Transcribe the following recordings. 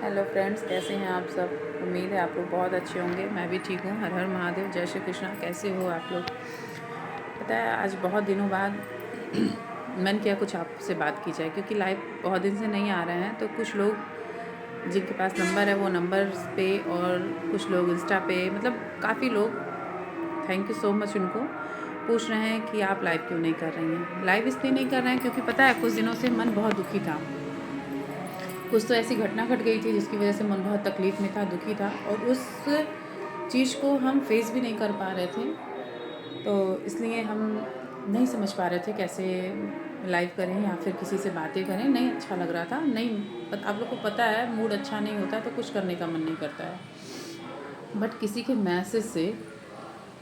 Hello friends, कैसे हैं आप सब। उम्मीद है आप लोग बहुत अच्छे होंगे। मैं भी ठीक हूँ। हर हर महादेव, जय श्री कृष्णा। कैसे हो आप लोग। पता है, आज बहुत दिनों बाद मन किया कुछ आपसे बात की जाए, क्योंकि लाइव बहुत दिन से नहीं आ रहे हैं। तो कुछ लोग जिनके पास नंबर है वो नंबर पे, और कुछ लोग इंस्टा पे, मतलब काफ़ी लोग, थैंक यू सो मच, उनको पूछ रहे हैं कि आप लाइव क्यों नहीं कर रही हैं। लाइव इसलिए नहीं कर रहे हैं क्योंकि पता है कुछ दिनों से मन बहुत दुखी था। कुछ तो ऐसी घटना घट गई थी जिसकी वजह से मन बहुत तकलीफ़ में था, दुखी था, और उस चीज़ को हम फेस भी नहीं कर पा रहे थे। तो इसलिए हम नहीं समझ पा रहे थे कैसे लाइव करें या फिर किसी से बातें करें। नहीं अच्छा लग रहा था। नहीं, आप लोग को पता है मूड अच्छा नहीं होता है तो कुछ करने का मन नहीं करता है। बट किसी के मैसेज से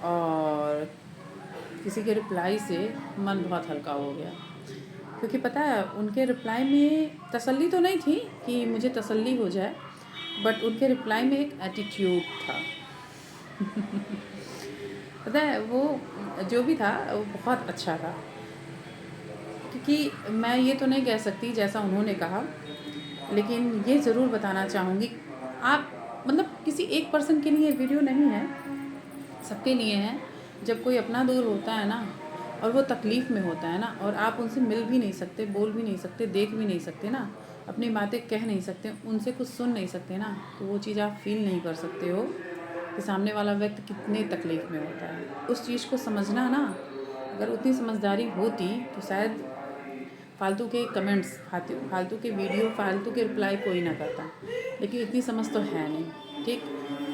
और किसी के रिप्लाई से मन बहुत हल्का हो गया, क्योंकि पता है उनके रिप्लाई में तसल्ली तो नहीं थी कि मुझे तसल्ली हो जाए, बट उनके रिप्लाई में एक एटीट्यूड था। पता है वो जो भी था वो बहुत अच्छा था, क्योंकि मैं ये तो नहीं कह सकती जैसा उन्होंने कहा, लेकिन ये ज़रूर बताना चाहूँगी। आप मतलब किसी एक पर्सन के लिए वीडियो नहीं है, सबके लिए है। जब कोई अपना दूर होता है ना, और वो तकलीफ़ में होता है ना, और आप उनसे मिल भी नहीं सकते, बोल भी नहीं सकते, देख भी नहीं सकते ना, अपनी बातें कह नहीं सकते, उनसे कुछ सुन नहीं सकते ना, तो वो चीज़ आप फ़ील नहीं कर सकते हो कि सामने वाला व्यक्ति कितने तकलीफ़ में होता है। उस चीज़ को समझना ना, अगर उतनी समझदारी होती तो शायद फालतू के कमेंट्स, फालतू के वीडियो, फालतू के रिप्लाई कोई ना करता। लेकिन इतनी समझ तो है नहीं। ठीक,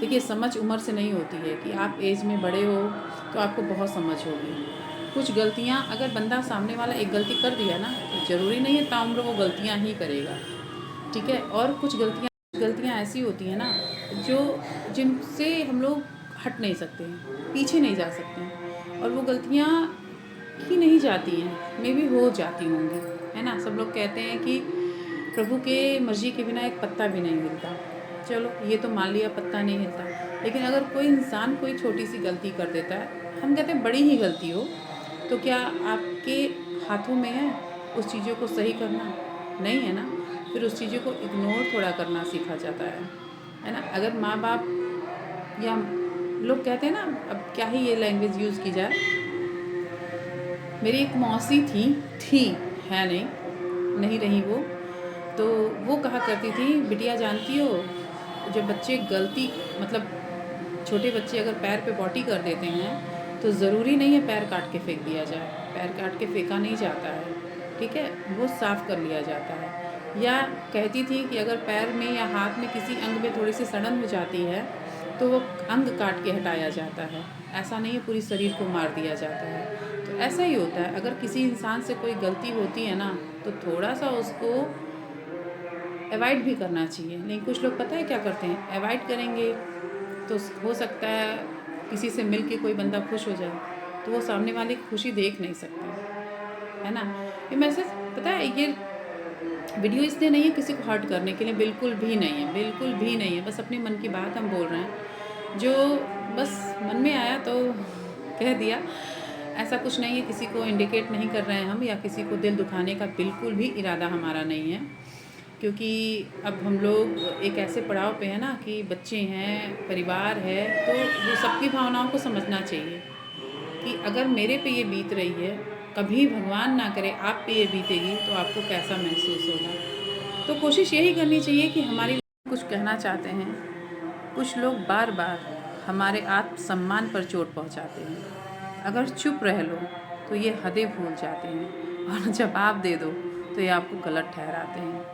देखिए समझ उम्र से नहीं होती है कि आप एज में बड़े हो तो आपको बहुत समझ होगी। कुछ गलतियाँ अगर बंदा सामने वाला एक गलती कर दिया ना, तो ज़रूरी नहीं है ताउम्र वो गलतियाँ ही करेगा। ठीक है, और कुछ गलतियाँ ऐसी होती हैं ना जो जिनसे हम लोग हट नहीं सकते हैं, पीछे नहीं जा सकते हैं, और वो गलतियाँ की नहीं जाती हैं, मे भी हो जाती होंगी, है ना। सब लोग कहते हैं कि प्रभु के मर्जी के बिना एक पत्ता भी नहीं हिलता। चलो ये तो मान लिया, पत्ता नहीं हिलता, लेकिन अगर कोई इंसान कोई छोटी सी गलती कर देता है, हम कहते हैं बड़ी ही गलती हो, तो क्या आपके हाथों में है उस चीज़ों को सही करना? नहीं है ना। फिर उस चीज़ों को इग्नोर थोड़ा करना सीखा जाता है ना। अगर माँ बाप या लोग कहते हैं ना, अब क्या ही ये लैंग्वेज यूज़ की जाए। मेरी एक मौसी थी, है नहीं, नहीं रही वो। तो वो कहा करती थी, बिटिया जानती हो, जब बच्चे गलती, मतलब छोटे बच्चे अगर पैर पे पॉटी कर देते हैं तो ज़रूरी नहीं है पैर काट के फेंक दिया जाए। पैर काट के फेंका नहीं जाता है, ठीक है, वो साफ़ कर लिया जाता है। या कहती थी कि अगर पैर में या हाथ में किसी अंग में थोड़ी सी सड़न हो जाती है तो वो अंग काट के हटाया जाता है। ऐसा नहीं है पूरी शरीर को मार दिया जाता है। तो ऐसा ही होता है, अगर किसी इंसान से कोई गलती होती है ना, तो थोड़ा सा उसको अवॉइड भी करना चाहिए। लेकिन कुछ लोग पता है क्या करते हैं, अवॉइड करेंगे तो हो सकता है किसी से मिल के कोई बंदा खुश हो जाए, तो वो सामने वाले की खुशी देख नहीं सकते, है ना। ये मैसेज, पता है ये वीडियो इसलिए नहीं है किसी को हर्ट करने के लिए, बिल्कुल भी नहीं है, बिल्कुल भी नहीं है। बस अपने मन की बात हम बोल रहे हैं, जो बस मन में आया तो कह दिया। ऐसा कुछ नहीं है, किसी को इंडिकेट नहीं कर रहे हैं हम, या किसी को दिल दुखाने का बिल्कुल भी इरादा हमारा नहीं है। क्योंकि अब हम लोग एक ऐसे पड़ाव पे हैं ना कि बच्चे हैं, परिवार है, तो वो सबकी भावनाओं को समझना चाहिए कि अगर मेरे पे ये बीत रही है, कभी भगवान ना करे आप पे ये बीतेगी तो आपको कैसा महसूस होगा। तो कोशिश यही करनी चाहिए कि हमारी कुछ कहना चाहते हैं, कुछ लोग बार बार हमारे आत्मसम्मान पर चोट पहुंचाते हैं। अगर चुप रह लो तो ये हदें भूल जाते हैं, और जवाब दे दो तो ये आपको गलत ठहराते हैं।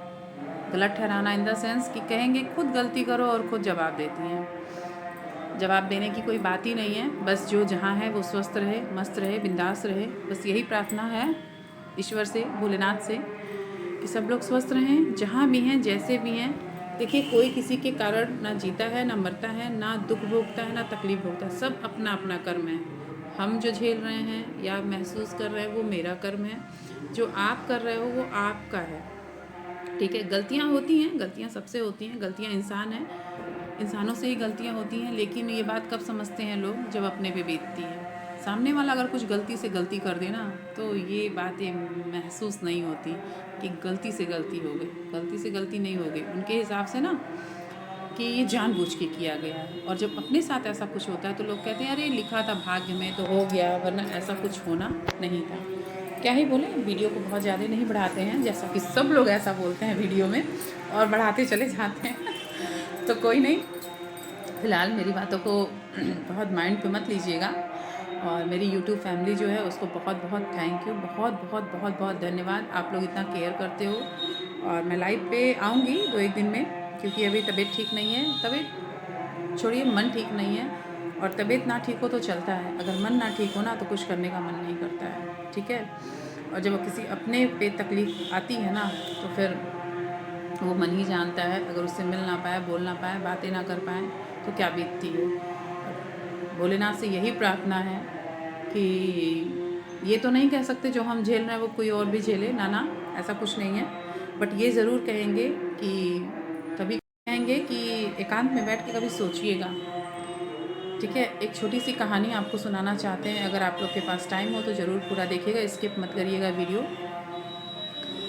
गलत ठहराना इन द सेंस कि कहेंगे खुद गलती करो और खुद जवाब देती हैं। जवाब देने की कोई बात ही नहीं है। बस जो जहाँ है वो स्वस्थ रहे, मस्त रहे, बिंदास रहे। बस यही प्रार्थना है ईश्वर से, भोलेनाथ से, कि सब लोग स्वस्थ रहें, जहाँ भी हैं, जैसे भी हैं। देखिए कोई किसी के कारण ना जीता है, ना मरता है, ना दुख भोगता है, ना तकलीफ भोगता है। सब अपना अपना कर्म है। हम जो झेल रहे हैं या महसूस कर रहे हैं वो मेरा कर्म है, जो आप कर रहे हो वो आपका है। ठीक है, गलतियाँ होती हैं, गलतियाँ सबसे होती हैं, गलतियाँ इंसान हैं, इंसानों से ही गलतियाँ होती हैं। लेकिन ये बात कब समझते हैं लोग, जब अपने पे बीतती है। सामने वाला अगर कुछ गलती से गलती कर दे ना, तो ये बातें महसूस नहीं होती कि गलती से गलती हो गई। गलती से गलती नहीं हो गई उनके हिसाब से ना, कि ये जानबूझ के किया गया है। और जब अपने साथ ऐसा कुछ होता है तो लोग कहते हैं अरे लिखा था भाग्य में तो हो गया, वरना ऐसा कुछ होना नहीं था। क्या ही बोले, वीडियो को बहुत ज़्यादा नहीं बढ़ाते हैं, जैसा कि सब लोग ऐसा बोलते हैं वीडियो में और बढ़ाते चले जाते हैं। तो कोई नहीं, फ़िलहाल मेरी बातों को बहुत माइंड पे मत लीजिएगा। और मेरी यूट्यूब फैमिली जो है उसको बहुत बहुत थैंक यू, बहुत बहुत बहुत बहुत धन्यवाद। आप लोग इतना केयर करते हो। और मैं लाइव पे आऊँगी 2-1 दिन में, क्योंकि अभी तबीयत ठीक नहीं है। तबीयत छोड़िए, मन ठीक नहीं है। और तबीयत ना ठीक हो तो चलता है, अगर मन ना ठीक हो ना तो कुछ करने का मन नहीं करता है, ठीक है। और जब किसी अपने पे तकलीफ़ आती है ना, तो फिर वो मन ही जानता है। अगर उससे मिल ना पाए, बोल ना पाए, बातें ना कर पाएँ तो क्या बीतती है। भोलेनाथ से यही प्रार्थना है कि ये तो नहीं कह सकते जो हम झेल रहे हैं वो कोई और भी झेले, ना ना, ऐसा कुछ नहीं है। बट ये ज़रूर कहेंगे कि कभी कहेंगे कि एकांत में बैठ के कभी सोचिएगा, ठीक है। एक छोटी सी कहानी आपको सुनाना चाहते हैं, अगर आप लोग के पास टाइम हो तो ज़रूर पूरा देखिएगा, स्किप मत करिएगा वीडियो।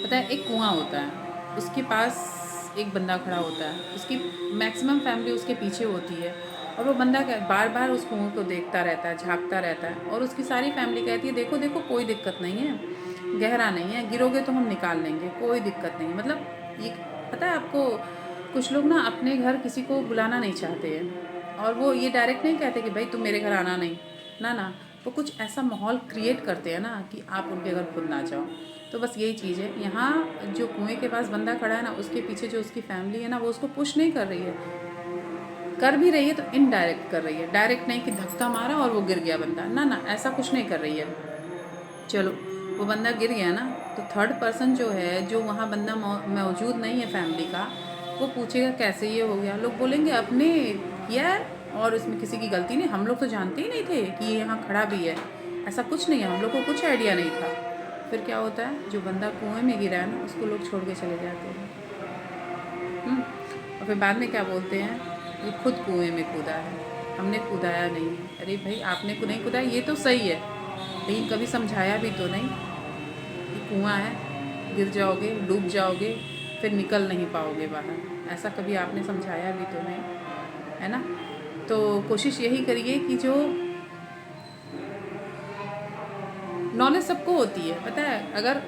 पता है, एक कुआं होता है, उसके पास एक बंदा खड़ा होता है, उसकी मैक्सिमम फैमिली उसके पीछे होती है। और वो बंदा बार बार उस कुएं को देखता रहता है, झांकता रहता है। और उसकी सारी फैमिली कहती है देखो देखो, कोई दिक्कत नहीं है, गहरा नहीं है, गिरोगे तो हम निकाल लेंगे, कोई दिक्कत नहीं है। मतलब ये, पता है आपको, कुछ लोग ना अपने घर किसी को बुलाना नहीं चाहते हैं। और वो ये डायरेक्ट नहीं कहते कि भाई तुम मेरे घर आना नहीं, ना ना, वो कुछ ऐसा माहौल क्रिएट करते हैं ना कि आप उनके घर खुद ना जाओ। तो बस यही चीज़ है। यहाँ जो कुएं के पास बंदा खड़ा है ना, उसके पीछे जो उसकी फैमिली है ना, वो उसको पुश नहीं कर रही है। कर भी रही है तो इनडायरेक्ट कर रही है, डायरेक्ट नहीं कि धक्का मारा और वो गिर गया बंदा, ना ना, ऐसा कुछ नहीं कर रही है। चलो वो बंदा गिर गया ना, तो थर्ड पर्सन जो है, जो वहाँ बंदा मौजूद नहीं है फैमिली का, वो पूछेगा कैसे ये हो गया। लोग बोलेंगे अपने किया है और इसमें किसी की गलती नहीं, हम लोग तो जानते ही नहीं थे कि ये यहाँ खड़ा भी है, ऐसा कुछ नहीं है, हम लोग को कुछ आइडिया नहीं था। फिर क्या होता है, जो बंदा कुएं में गिरा है ना, उसको लोग छोड़ के चले जाते हैं। और फिर बाद में क्या बोलते हैं, ये खुद कुएं में कूदा है, हमने कूदाया नहीं है। अरे भाई, आपने नहीं कूदाया ये तो सही है, लेकिन कभी समझाया भी तो नहीं कि कुआं है, गिर जाओगे, डूब जाओगे, फिर निकल नहीं पाओगे बाहर। ऐसा कभी आपने समझाया भी तो नहीं, है ना। तो कोशिश यही करिए कि जो नॉलेज सबको होती है, पता है, अगर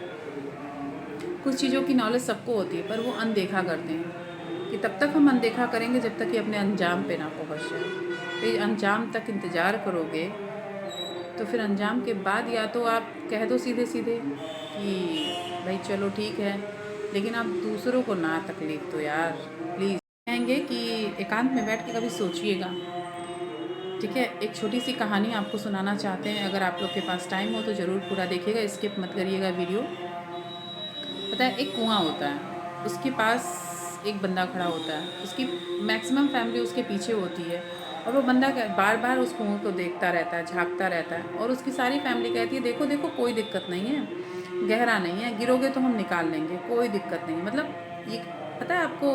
कुछ चीज़ों की नॉलेज सबको होती है, पर वो अनदेखा करते हैं। कि तब तक हम अनदेखा करेंगे जब तक कि अपने अंजाम पे ना पहुंच जाए। तो अंजाम तक इंतज़ार करोगे तो फिर अंजाम के बाद या तो आप कह दो सीधे सीधे कि भाई चलो ठीक है, लेकिन आप दूसरों को ना तकलीफ़ दो यार, प्लीज़। कहेंगे कि एकांत में बैठ के कभी सोचिएगा, ठीक है। एक छोटी सी कहानी आपको सुनाना चाहते हैं, अगर आप लोग के पास टाइम हो तो ज़रूर पूरा देखिएगा, स्किप मत करिएगा वीडियो। पता है, एक कुआं होता है, उसके पास एक बंदा खड़ा होता है, उसकी मैक्सिमम फैमिली उसके पीछे होती है। और वो बंदा बार बार उस कुएं को देखता रहता है, झांकता रहता है। और उसकी सारी फैमिली कहती है देखो देखो, कोई दिक्कत नहीं है, गहरा नहीं है, गिरोगे तो हम निकाल लेंगे, कोई दिक्कत नहीं है। मतलब ये, पता है आपको,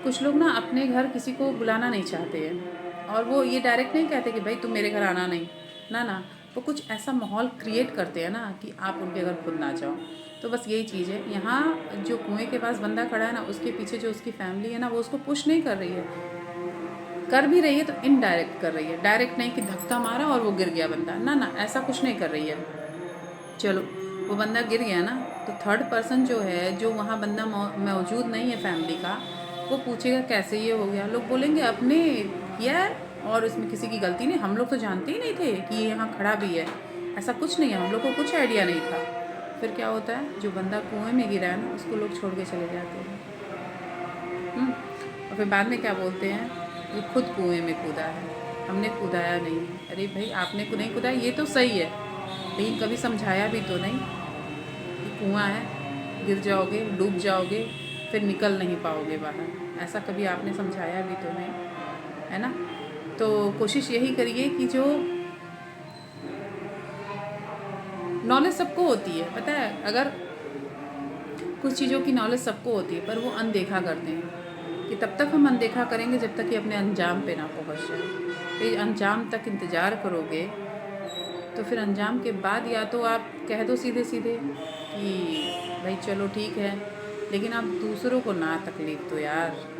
कुछ लोग ना अपने घर किसी को बुलाना नहीं चाहते हैं। और वो ये डायरेक्ट नहीं कहते कि भाई तुम मेरे घर आना नहीं, ना ना, वो कुछ ऐसा माहौल क्रिएट करते हैं ना कि आप उनके घर खुद ना जाओ। तो बस यही चीज़ है। यहाँ जो कुएं के पास बंदा खड़ा है ना, उसके पीछे जो उसकी फैमिली है ना, वो उसको पुश नहीं कर रही है। कर भी रही है तो इनडायरेक्ट कर रही है, डायरेक्ट नहीं कि धक्का मारा और वो गिर गया बंदा, ना ना, ऐसा कुछ नहीं कर रही है। चलो वो बंदा गिर गया ना, तो थर्ड पर्सन जो है, जो वहाँ बंदा मौजूद नहीं है फैमिली का, वो पूछेगा कैसे ये हो गया। लोग बोलेंगे अपने किया है और इसमें किसी की गलती नहीं, हम लोग तो जानते ही नहीं थे कि ये यहाँ खड़ा भी है, ऐसा कुछ नहीं है, हम लोग को कुछ आइडिया नहीं था। फिर क्या होता है, जो बंदा कुएं में गिरा है ना, उसको लोग छोड़ के चले जाते हैं। और फिर बाद में क्या बोलते हैं, ये खुद कुएं में कूदा है, हमने कूदाया नहीं है। अरे भाई, आपने नहीं कूदाया ये तो सही है, लेकिन कभी समझाया भी तो नहीं कि कुआं है, गिर जाओगे, डूब जाओगे, फिर निकल नहीं पाओगे बाहर। ऐसा कभी आपने समझाया भी तो नहीं, है ना। तो कोशिश यही करिए कि जो नॉलेज सबको होती है, पता है, अगर कुछ चीज़ों की नॉलेज सबको होती है, पर वो अनदेखा करते हैं। कि तब तक हम अनदेखा करेंगे जब तक कि अपने अंजाम पे ना पहुंच जाए। तो अंजाम तक इंतज़ार करोगे तो फिर अंजाम के बाद या तो आप कह दो सीधे सीधे कि भाई चलो ठीक है, लेकिन आप दूसरों को ना तकलीफ़ दो यार।